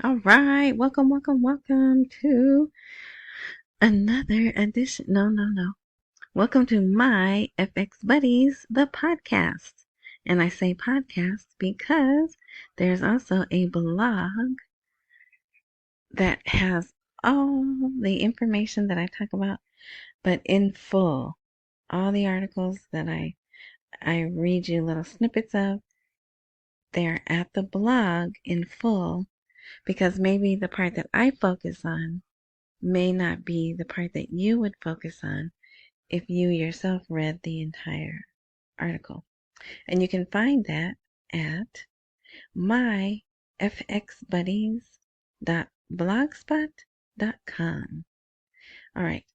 All right, welcome to another edition. No. Welcome to my FX Buddies, the podcast. And I say podcast because there's also a blog that has all the information that I talk about, but in full. All the articles that I read you little snippets of, they're at the blog in full because maybe the part that I focus on may not be the part that you would focus on if you yourself read the entire article. And you can find that at myfxbuddies.blogspot.com. All right.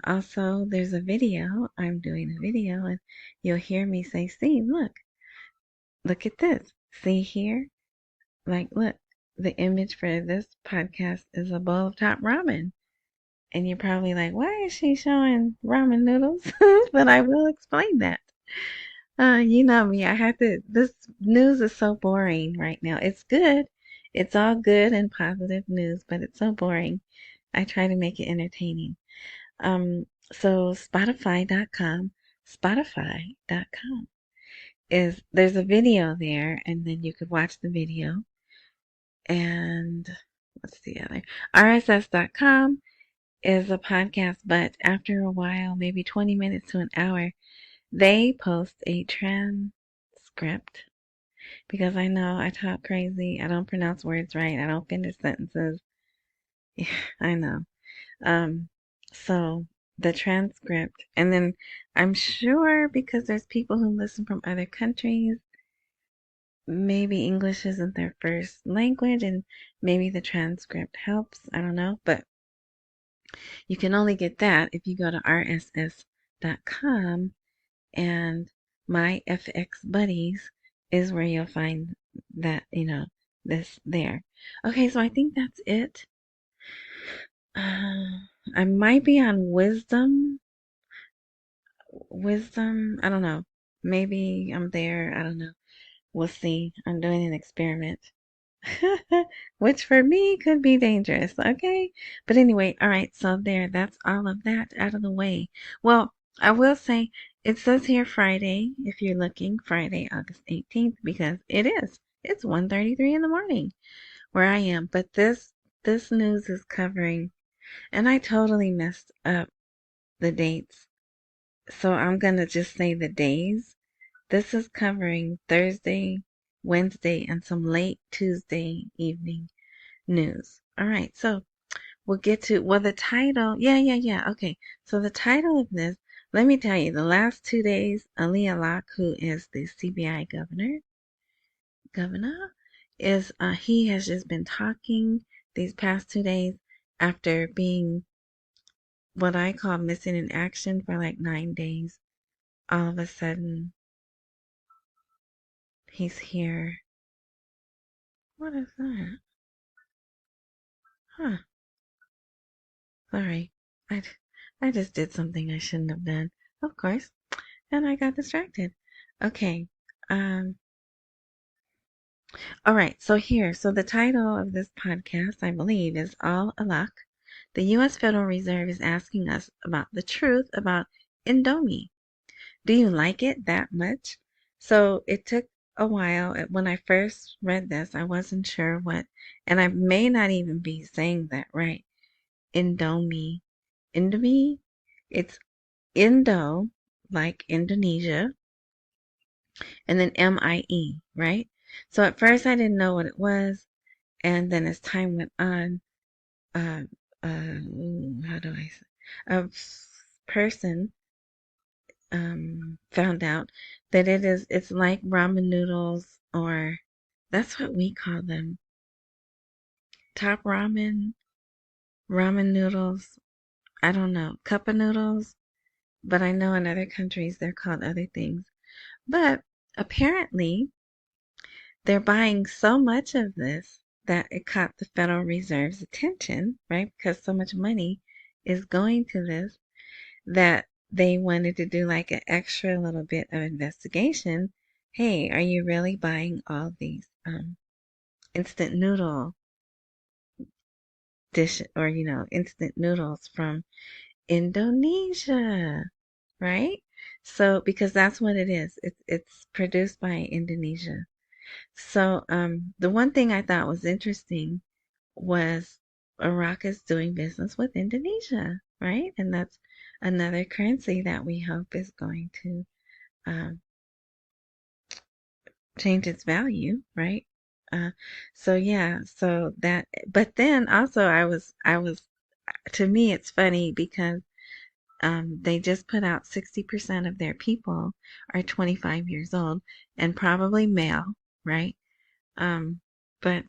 Also, there's a video. I'm doing a video, and you'll hear me say, see, look at this. See here? Like, look, the image for this podcast is a bowl of top ramen. And you're probably like, why is she showing ramen noodles? But I will explain that. You know me, this news is so boring right now. It's good. It's all good and positive news, but it's so boring. I try to make it entertaining. So Spotify.com there's a video there, and then you could watch the video. And what's the other? RSS.com is a podcast, but after a while, maybe 20 minutes to an hour, they post a transcript because I know I talk crazy. I don't pronounce words right. I don't finish sentences. Yeah, I know. So the transcript, and then I'm sure because there's people who listen from other countries, maybe English isn't their first language, and maybe the transcript helps. I don't know, but you can only get that if you go to rss.com, and my FX Buddies is where you'll find that, this there. Okay, so I think that's it. I might be on Wisdom. I don't know. Maybe I'm there. I don't know. We'll see. I'm doing an experiment. Which for me could be dangerous, okay? But anyway, all right, so that's all of that out of the way. Well, I will say it says here Friday, if you're looking, Friday, August 18th, because it is. It's 1:33 in the morning where I am. But this news is covering, and I totally messed up the dates. So I'm gonna just say the days. This is covering Thursday, Wednesday, and some late Tuesday evening news. All right, so we'll get to, well, the title. Yeah. Okay, so the title of this, let me tell you, the last 2 days, Al-Alaq, who is the CBI governor, he has just been talking these past 2 days after being what I call missing in action for like 9 days. All of a sudden, he's here. What is that? Huh. Sorry. I, I just did something I shouldn't have done, of course, and I got distracted. Okay. Um, all right. So the title of this podcast, I believe, is Al-Alaq. The U.S. Federal Reserve is asking us about the truth about Indomie. Do you like it that much? So it took a while. When I first read this, I wasn't sure what, and I may not even be saying that right. Indomie. Indomie? It's Indo, like Indonesia, and then MIE, right? So at first I didn't know what it was, and then as time went on, uh, how do I say? A person found out that it's like ramen noodles, or that's what we call them. Top ramen noodles. I don't know, cup of noodles, but I know in other countries they're called other things. But apparently, they're buying so much of this that it caught the Federal Reserve's attention, right? Because so much money is going to this that they wanted to do like an extra little bit of investigation. Hey, are you really buying all these instant noodle dish or, instant noodles from Indonesia, right? So, because that's what it is. It's produced by Indonesia. So, the one thing I thought was interesting was Iraqis doing business with Indonesia, right? And that's another currency that we hope is going to um, change its value, right? Uh, so yeah, so that, but then also I was, to me, it's funny because they just put out 60% of their people are 25 years old and probably male, right? Um, but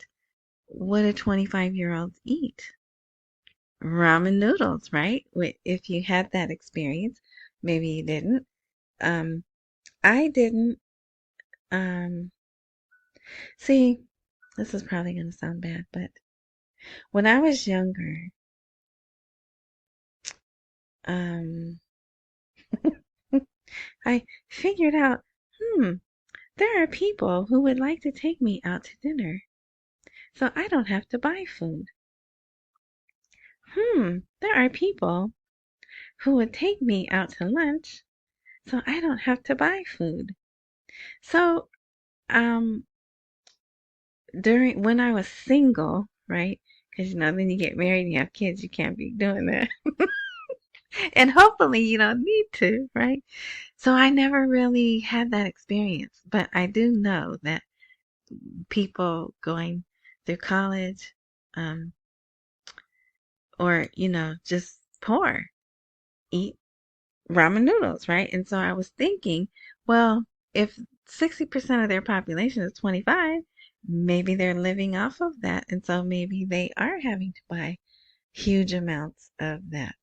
what do 25-year-olds eat? Ramen noodles, right? If you had that experience, maybe you didn't. Um, I didn't. Um, See, this is probably going to sound bad, but when I was younger, um, I figured out, there are people who would like to take me out to dinner, so I don't have to buy food. There are people who would take me out to lunch, so I don't have to buy food. So, um, when I was single, right? Because then you get married and you have kids, you can't be doing that. And hopefully you don't need to, right? So I never really had that experience, but I do know that people going through college, um, or, just poor, eat ramen noodles, right? And so I was thinking, well, if 60% of their population is 25, maybe they're living off of that. And so maybe they are having to buy huge amounts of that.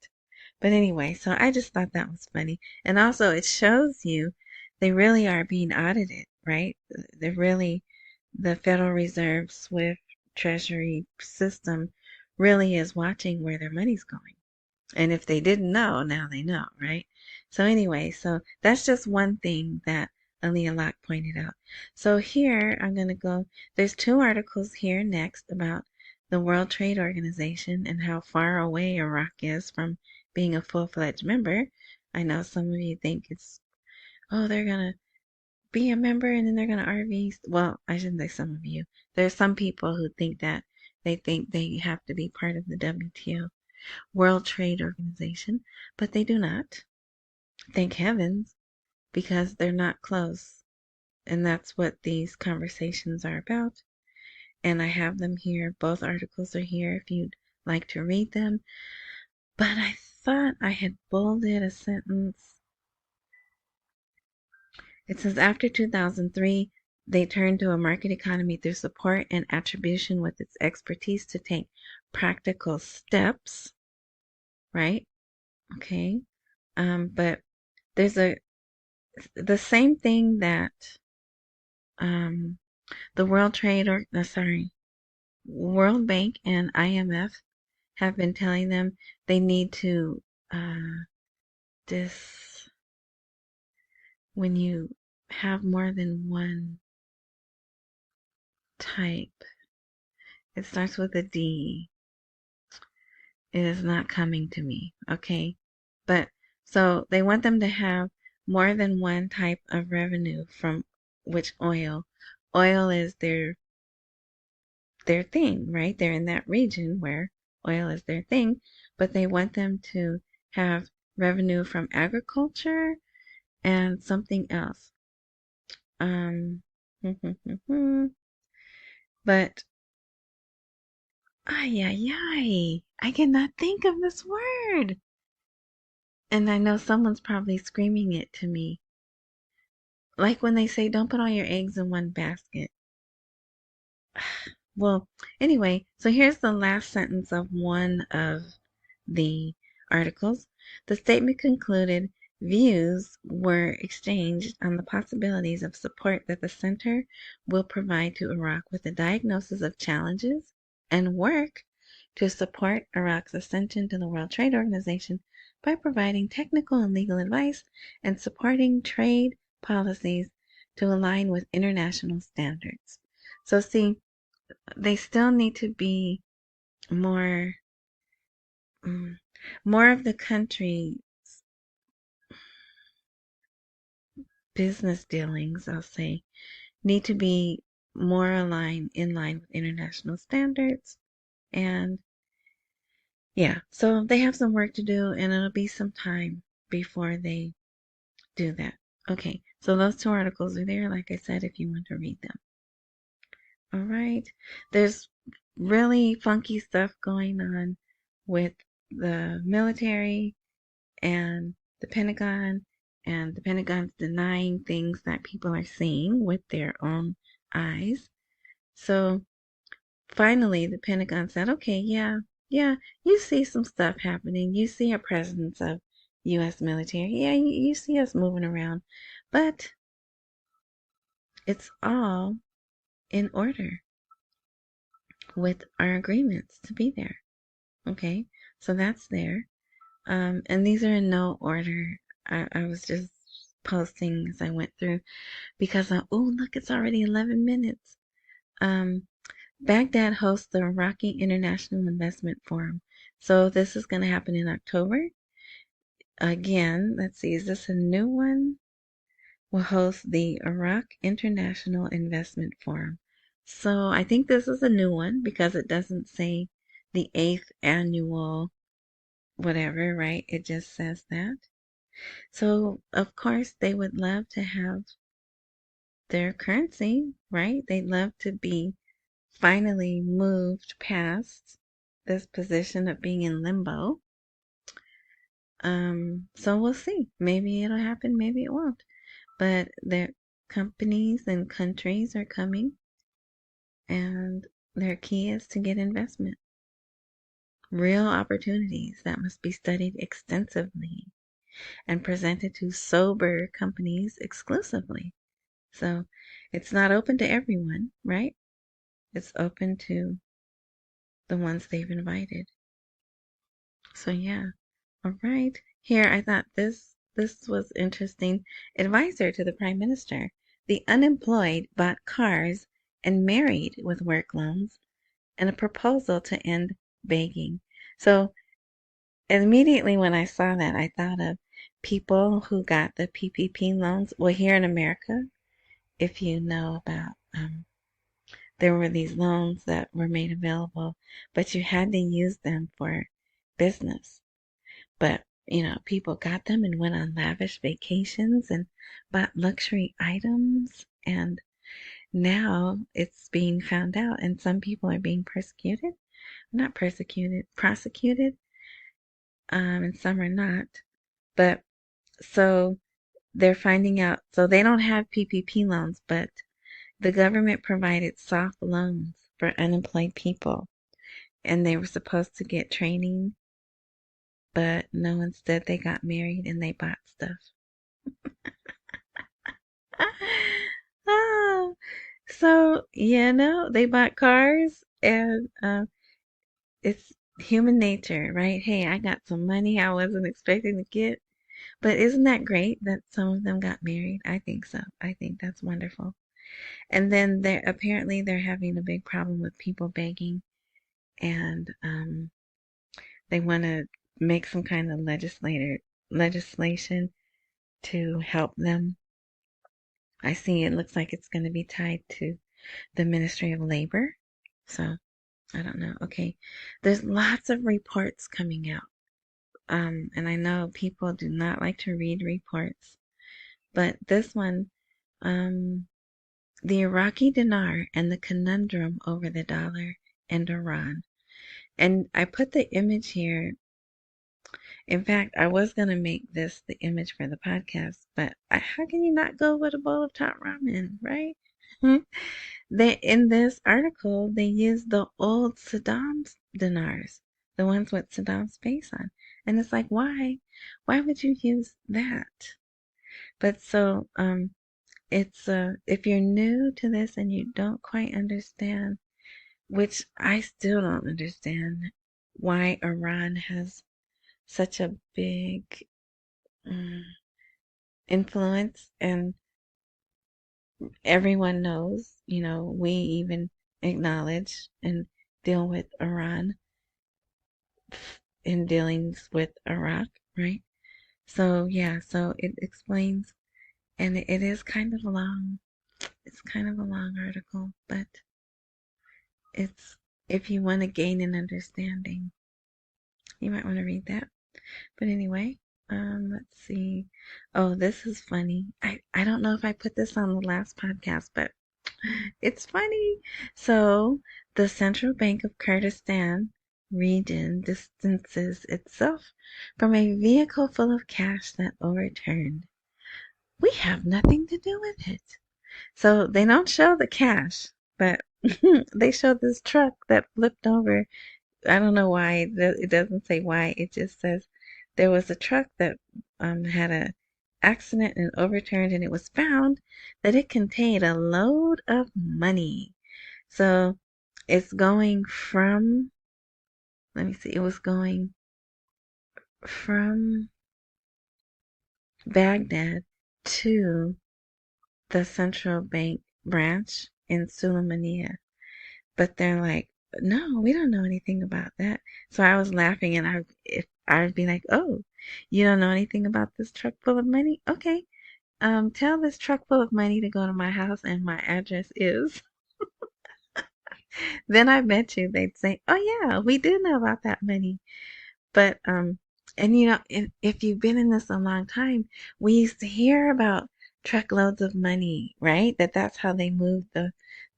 But anyway, so I just thought that was funny. And also, it shows you they really are being audited, right? They're really, the Federal Reserve, SWIFT, Treasury system really is watching where their money's going. And if they didn't know, now they know, right? So anyway, so that's just one thing that Al-Alaq pointed out. So here I'm going to go, there's two articles here next about the World Trade Organization and how far away Iraq is from being a full-fledged member. I know some of you think it's, oh, they're going to be a member and then they're going to RV. Well, I shouldn't say some of you. There's some people who think that they think they have to be part of the WTO, World Trade Organization, but they do not. Thank heavens, because they're not close. And that's what these conversations are about. And I have them here. Both articles are here if you'd like to read them. But I thought I had bolded a sentence. It says, after 2003, they turned to a market economy through support and attribution with its expertise to take practical steps, right? Okay. But there's the same thing that the World Bank and IMF have been telling them they need to this when you have more than one type. It starts with a D. It is not coming to me, okay? But so they want them to have more than one type of revenue from which oil. Oil is their thing, right? They're in that region where oil is their thing, but they want them to have revenue from agriculture and something else. But ay ay ay, I cannot think of this word. And I know someone's probably screaming it to me. Like when they say, don't put all your eggs in one basket. Well, anyway, so here's the last sentence of one of the articles. The statement concluded views were exchanged on the possibilities of support that the center will provide to Iraq with a diagnosis of challenges and work to support Iraq's ascension to the World Trade Organization by providing technical and legal advice and supporting trade policies to align with international standards. So see, they still need to be more mm, more of the country business dealings, I'll say, need to be more aligned in line with international standards. And yeah, so they have some work to do, and it'll be some time before they do that. Okay, so those two articles are there, like I said, if you want to read them. All right, there's really funky stuff going on with the military and the Pentagon, and the Pentagon's denying things that people are seeing with their own eyes. So finally, the Pentagon said, okay, yeah, you see some stuff happening. You see a presence of U.S. military. Yeah, you see us moving around. But it's all in order with our agreements to be there. Okay, so that's there. And these are in no order. I was just posting as I went through because, oh, look, it's already 11 minutes. Baghdad hosts the Iraqi International Investment Forum. So this is going to happen in October. Again, let's see, is this a new one? Will host the Iraq International Investment Forum. So I think this is a new one because it doesn't say the 8th annual whatever, right? It just says that. So, of course, they would love to have their currency, right? They'd love to be finally moved past this position of being in limbo. So we'll see. Maybe it'll happen, maybe it won't. But their companies and countries are coming, and their key is to get investment. Real opportunities that must be studied extensively and presented to sober companies exclusively. So it's not open to everyone, right? It's open to the ones they've invited. So yeah. All right. Here, I thought this was interesting. Advisor to the Prime Minister. The unemployed bought cars and married with work loans, and a proposal to end begging. So immediately when I saw that, I thought of people who got the PPP loans. Well, here in America, if you know about, there were these loans that were made available, but you had to use them for business. But, people got them and went on lavish vacations and bought luxury items. And now it's being found out, and some people are being persecuted. Not persecuted, prosecuted, and some are not. But so they're finding out. So they don't have PPP loans, but the government provided soft loans for unemployed people. And they were supposed to get training, but no, instead they got married and they bought stuff. Oh, so, they bought cars, and it's human nature, right? Hey, I got some money I wasn't expecting to get. But isn't that great that some of them got married? I think so. I think that's wonderful. And then they're having a big problem with people begging, and they want to make some kind of legislation to help them. I see it looks like it's going to be tied to the Ministry of Labor. So I don't know. Okay. There's lots of reports coming out. And I know people do not like to read reports, but this one, the Iraqi dinar and the conundrum over the dollar and Iran. And I put the image here. In fact, I was going to make this the image for the podcast, but how can you not go with a bowl of top ramen, right? In this article, they used the old Saddam's dinars, the ones with Saddam's face on. And it's like, why? Why would you use that? But so, it's if you're new to this and you don't quite understand, which I still don't understand, why Iran has such a big influence, and everyone knows, we even acknowledge and deal with Iran. in dealings with Iraq, right? So yeah, so it explains, and it is kind of long. It's kind of a long article, but it's if you want to gain an understanding, you might want to read that. But anyway, let's see. Oh, this is funny. I don't know if I put this on the last podcast, but it's funny. So, the Central Bank of Kurdistan region distances itself from a vehicle full of cash that overturned. We have nothing to do with it. So, they don't show the cash, but they show this truck that flipped over. I don't know why. It doesn't say why. It just says there was a truck that had a accident and overturned, and it was found that it contained a load of money. So it's going from, let me see, it was going from Baghdad to the central bank branch in Sulaymaniyah. But they're like, no, we don't know anything about that. So I was laughing, and I would be like, oh, you don't know anything about this truck full of money? Okay, tell this truck full of money to go to my house, and my address is. Then I bet you they'd say, oh yeah, we do know about that money. But and you know, if you've been in this a long time, we used to hear about truckloads of money, right? That's how they moved the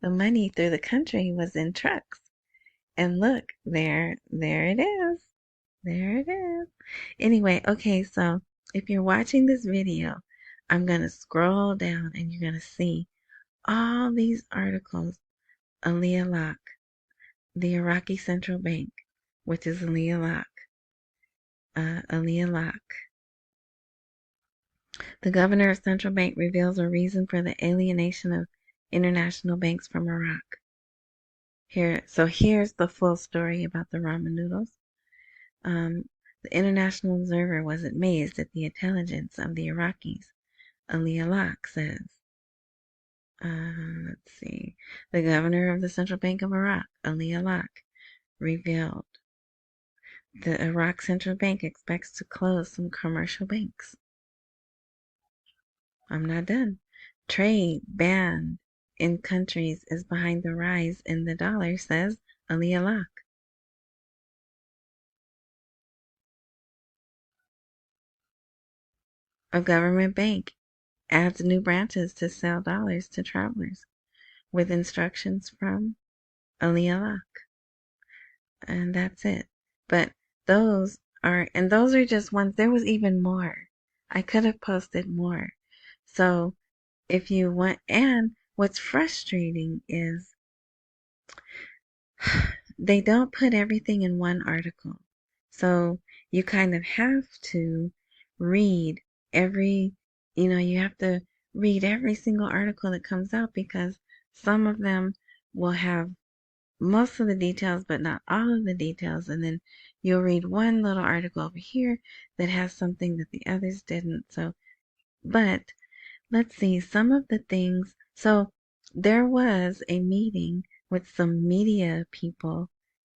money through the country, was in trucks. And look, there it is. There it is. Anyway, okay, so if you're watching this video, I'm going to scroll down and you're going to see all these articles. Al-Alaq, the Iraqi central bank, which is Al-Alaq. Al-Alaq. The governor of central bank reveals a reason for the alienation of international banks from Iraq. Here's the full story about the ramen noodles. The International Observer was amazed at the intelligence of the Iraqis. Al-Alaq says. Let's see. The governor of the Central Bank of Iraq, Al-Alaq, revealed the Iraq Central Bank expects to close some commercial banks. I'm not done. Trade banned in countries is behind the rise in the dollar, says Al-Alaq. A government bank adds new branches to sell dollars to travelers, with instructions from Al-Alaq. And that's it. But those are just ones. There was even more. I could have posted more. So if you want, and what's frustrating is they don't put everything in one article. So you kind of have to read you have to read every single article that comes out, because some of them will have most of the details, but not all of the details. And then you'll read one little article over here that has something that the others didn't. But let's see some of the things. So there was a meeting with some media people,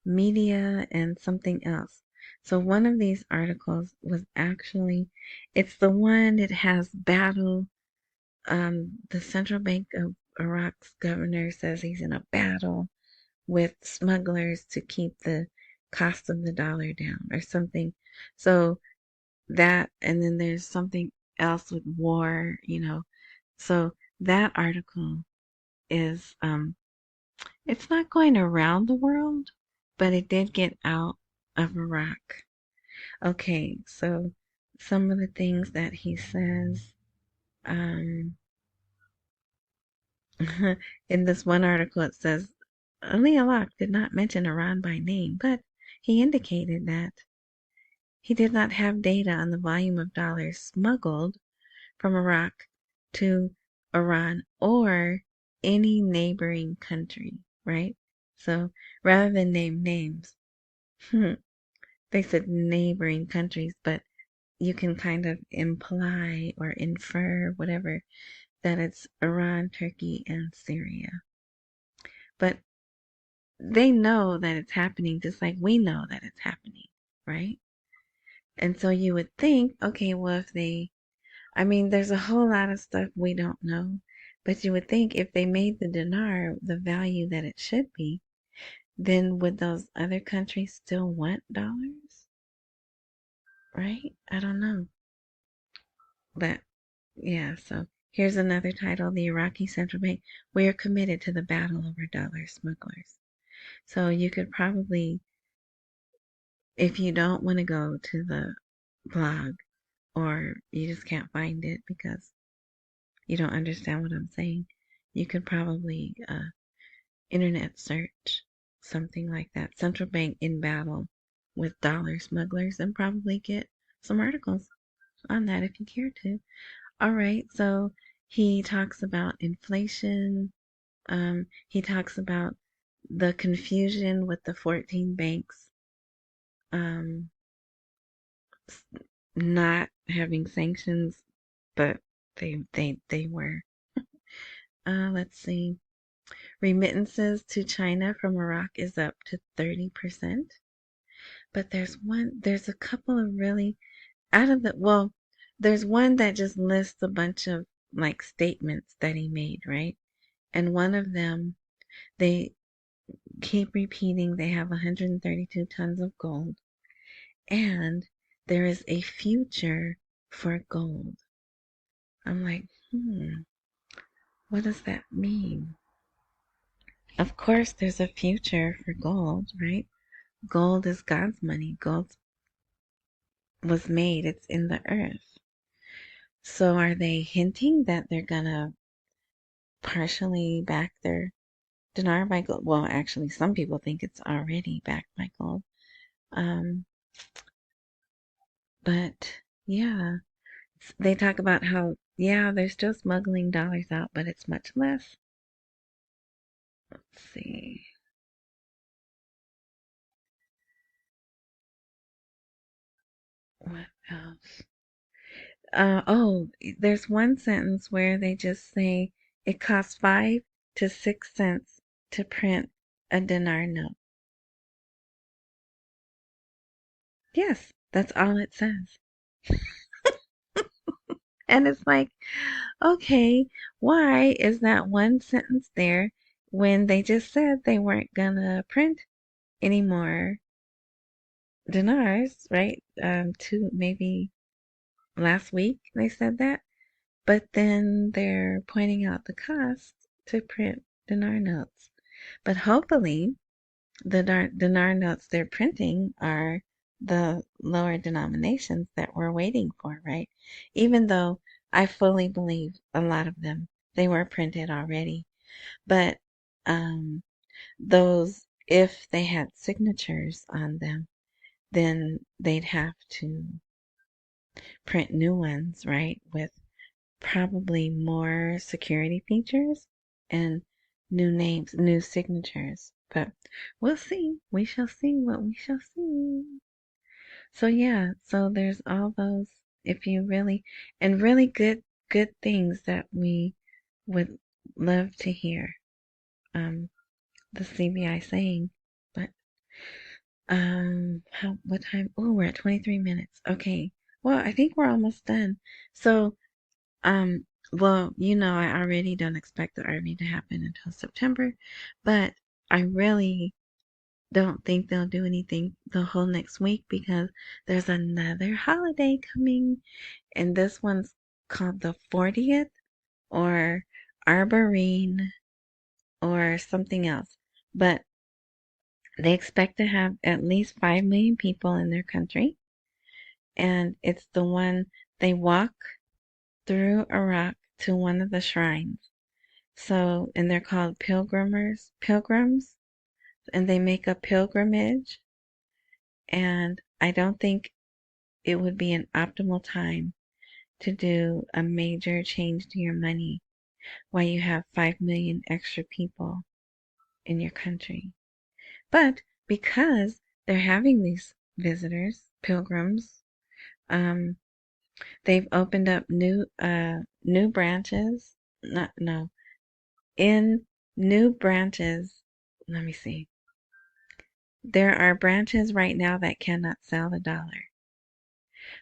media and something else. So one of these articles was it's the one that has battle. The Central Bank of Iraq's governor says he's in a battle with smugglers to keep the cost of the dollar down or something. So that, and then there's something else with war. So that article is, it's not going around the world, but it did get out of Iraq. Okay, so some of the things that he says, in this one article, it says Al-Alaq did not mention Iran by name, but he indicated that he did not have data on the volume of dollars smuggled from Iraq to Iran or any neighboring country, right? So rather than name names, they said neighboring countries, but you can kind of imply or infer, whatever, that it's Iran, Turkey, and Syria. But they know that it's happening just like we know that it's happening, right? And so you would think, okay, well, if they, I mean, there's a whole lot of stuff we don't know, but you would think if they made the dinar the value that it should be, then would those other countries still want dollars? Right? I don't know. But yeah, so here's another title: The Iraqi Central Bank. We are committed to the battle over dollar smugglers. So you could probably, if you don't want to go to the blog or you just can't find it because you don't understand what I'm saying, you could probably internet search something like that: Central Bank in battle with dollar smugglers, and probably get some articles on that if you care to. All right, so he talks about inflation. He talks about the confusion with the 14 banks um, not having sanctions, but they were. Let's see. Remittances to China from Iraq is up to 30%. But there's a couple of really well, there's one that just lists a bunch of like statements that he made, right? And one of them, they keep repeating they have 132 tons of gold and there is a future for gold. I'm like, what does that mean? Of course, there's a future for gold, right? Gold is God's money. Gold was made, it's in the earth. So are they hinting that they're gonna partially back their dinar by gold? Well, actually, some people think it's already backed by gold. Um, but yeah, they talk about how, yeah, they're still smuggling dollars out, but it's much less. Let's see. What else? There's one sentence where they just say it costs 5 to 6 cents to print a dinar note. Yes, that's all it says. And it's like, okay, why is that one sentence there when they just said they weren't gonna print any more dinars, right? Maybe last week they said that, but then they're pointing out the cost to print dinar notes. But hopefully, the dinar notes they're printing are the lower denominations that we're waiting for, right? Even though I fully believe a lot of them, they were printed already. But those, if they had signatures on them, then they'd have to print new ones, right? With probably more security features and new names, new signatures. But we'll see. We shall see what we shall see. So yeah, so there's all those, if you really, and really good things that we would love to hear the CBI saying. But what time? Oh, we're at 23 minutes. Okay. Well, I think we're almost done. So Um, well, I already don't expect the RV to happen until September, but I really don't think they'll do anything the whole next week because there's another holiday coming, and this one's called the 40th or Arborine or something else. But they expect to have at least 5 million people in their country, and it's the one they walk through Iraq to one of the shrines. So, and they're called pilgrims, and they make a pilgrimage. And I don't think it would be an optimal time to do a major change to your money while you have 5 million extra people in your country. But because they're having these visitors, pilgrims, um, they've opened up new branches. Not no in new branches. Let me see. There are branches right now that cannot sell the dollar.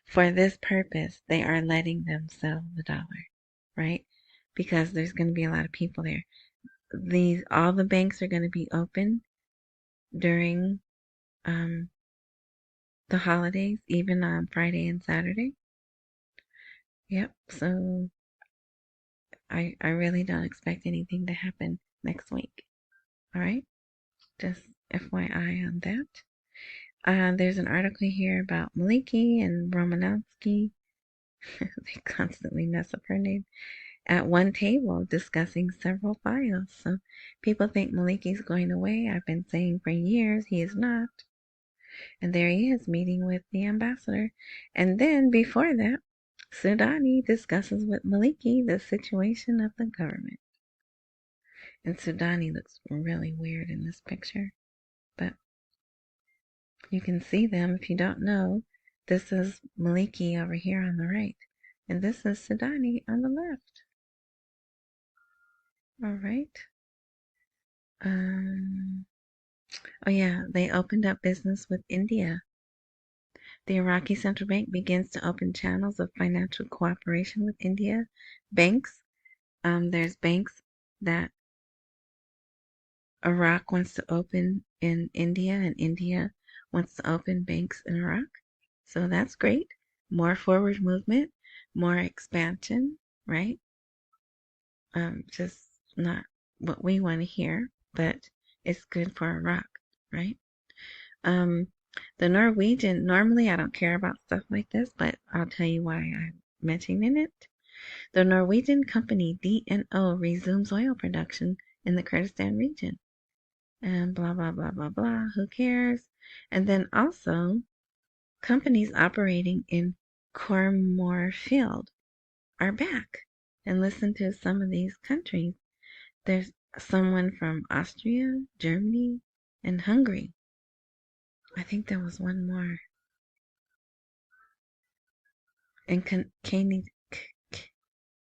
For this purpose, they are letting them sell the dollar, right? Because there's going to be a lot of people there. All the banks are going to be open during the holidays, even on Friday and Saturday. Yep. So I really don't expect anything to happen next week. All right. Just FYI on that. There's an article here about Maliki and Romanowski. They constantly mess up her name. At one table discussing several files. So people think Maliki's going away. I've been saying for years he is not. And there he is meeting with the ambassador. And then before that, Sudani discusses with Maliki the situation of the government. And Sudani looks really weird in this picture. But you can see them if you don't know. This is Maliki over here on the right. And this is Sudani on the left. All right. Oh yeah, they opened up business with India. The Iraqi central bank begins to open channels of financial cooperation with India. Banks, there's banks that Iraq wants to open in India, and India wants to open banks in Iraq. So that's great. More forward movement, more expansion, right? Just not what we want to hear, but it's good for Iraq, right? The Norwegian, normally I don't care about stuff like this, but I'll tell you why I'm mentioning it. The Norwegian company DNO resumes oil production in the Kurdistan region. And blah, blah, blah, blah, blah. Who cares? And then also, companies operating in Cormor Field are back. And listen to some of these countries. There's someone from Austria, Germany, and Hungary. I think there was one more. And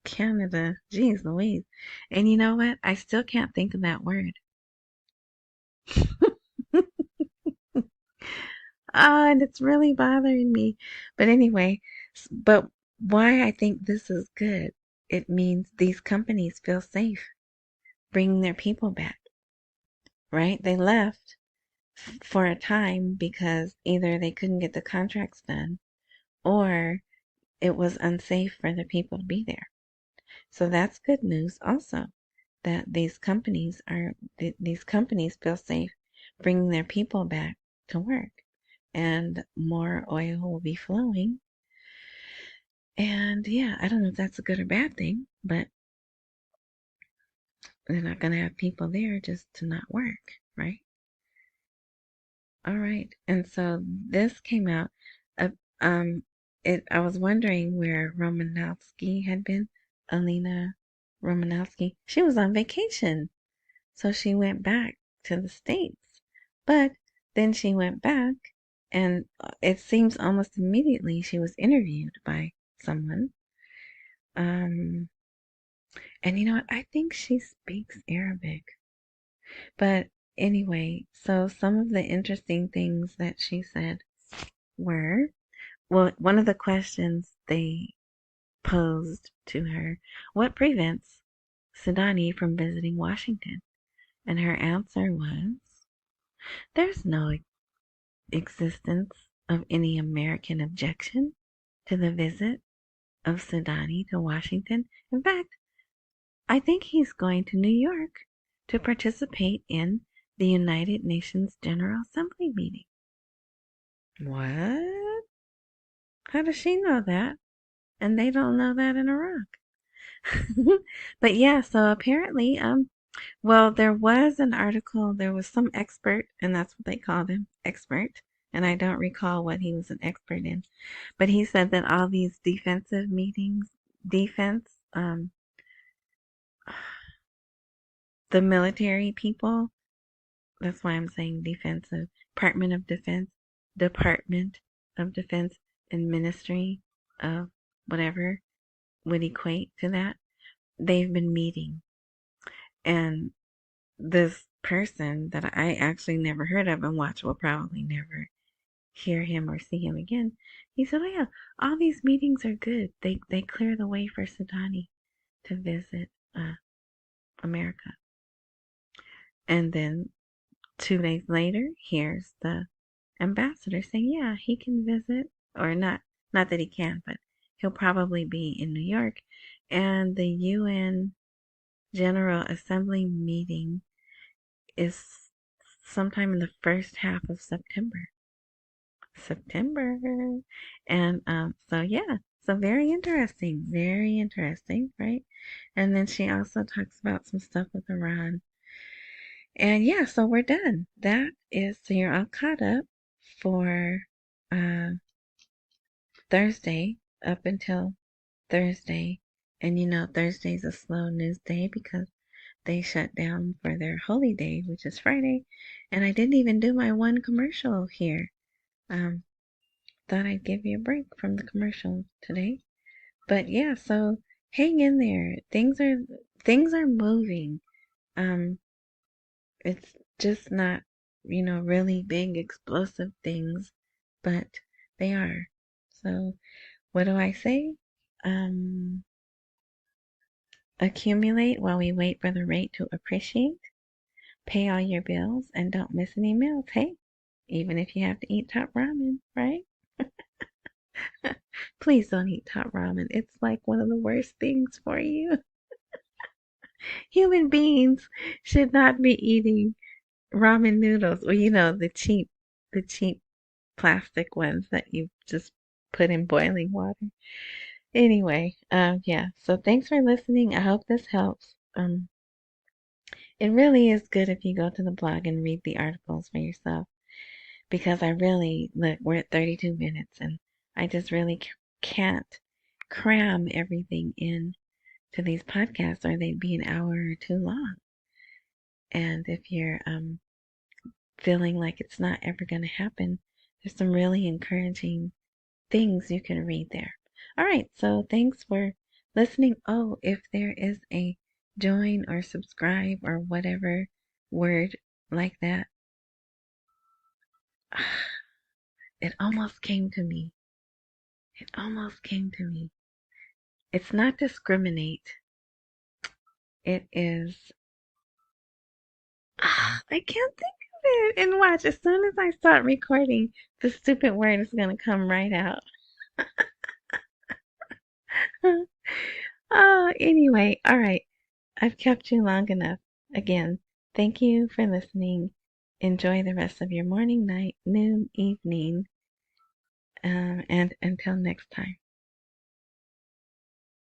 Canada. Jeez Louise. And you know what? I still can't think of that word. And it's really bothering me. But anyway, but why I think this is good, it means these companies feel safe bringing their people back, right? They left for a time because either they couldn't get the contracts done or it was unsafe for the people to be there. So that's good news also, that these companies feel safe bringing their people back to work, and more oil will be flowing. And yeah, I don't know if that's a good or bad thing, but they're not going to have people there just to not work, right? All right. And so this came out. Uh, I was wondering where Romanowski had been. Alina Romanowski. She was on vacation, so she went back to the States. But then she went back, and it seems almost immediately she was interviewed by someone. And you know what? I think she speaks Arabic. But anyway, so some of the interesting things that she said were, well, one of the questions they posed to her, what prevents Sudani from visiting Washington? And her answer was, there's no existence of any American objection to the visit of Sudani to Washington. In fact, I think he's going to New York to participate in the United Nations General Assembly meeting. What? How does she know that? And they don't know that in Iraq. But yeah, so apparently, well, there was an article, there was some expert, and that's what they called him, expert. And I don't recall what he was an expert in. But he said that all these defensive meetings, the military people, that's why I'm saying defensive, Department of Defense, and Ministry of whatever would equate to that. They've been meeting. And this person that I actually never heard of, and watch will probably never hear him or see him again. He said, "Oh yeah, all these meetings are good. They clear the way for Sudani to visit America." And then 2 days later, here's the ambassador saying, "Yeah, he can visit, or not. Not that he can, but he'll probably be in New York." And the UN General Assembly meeting is sometime in the first half of September. And so yeah, so very interesting, right? And then she also talks about some stuff with Iran. And yeah, so we're done. That is, so you're all caught up for uh Thursday, up until Thursday. And Thursday's a slow news day because they shut down for their holy day, which is Friday. And I didn't even do my one commercial here. Um, Thought I'd give you a break from the commercial today. But yeah, so hang in there. Things are moving. Um, it's just not, really big explosive things, but they are. So what do I say? Um, Accumulate while we wait for the rate to appreciate. Pay all your bills and don't miss any meals. Hey, even if you have to eat top ramen, right? Please don't eat top ramen. It's like one of the worst things for you. Human beings should not be eating ramen noodles, or the cheap plastic ones that you just put in boiling water. Anyway, yeah. So thanks for listening. I hope this helps. It really is good if you go to the blog and read the articles for yourself, because I really look. We're at 32 minutes, and I just really can't cram everything in to these podcasts, or they'd be an hour or two long. And if you're feeling like it's not ever going to happen, there's some really encouraging things you can read there. All right, so thanks for listening. Oh, if there is a join or subscribe or whatever word like that, it almost came to me. It almost came to me. It's not discriminate. It is, I can't think of it. And watch, as soon as I start recording, the stupid word is going to come right out. Oh, anyway, all right. I've kept you long enough. Again, thank you for listening. Enjoy the rest of your morning, night, noon, evening, and until next time.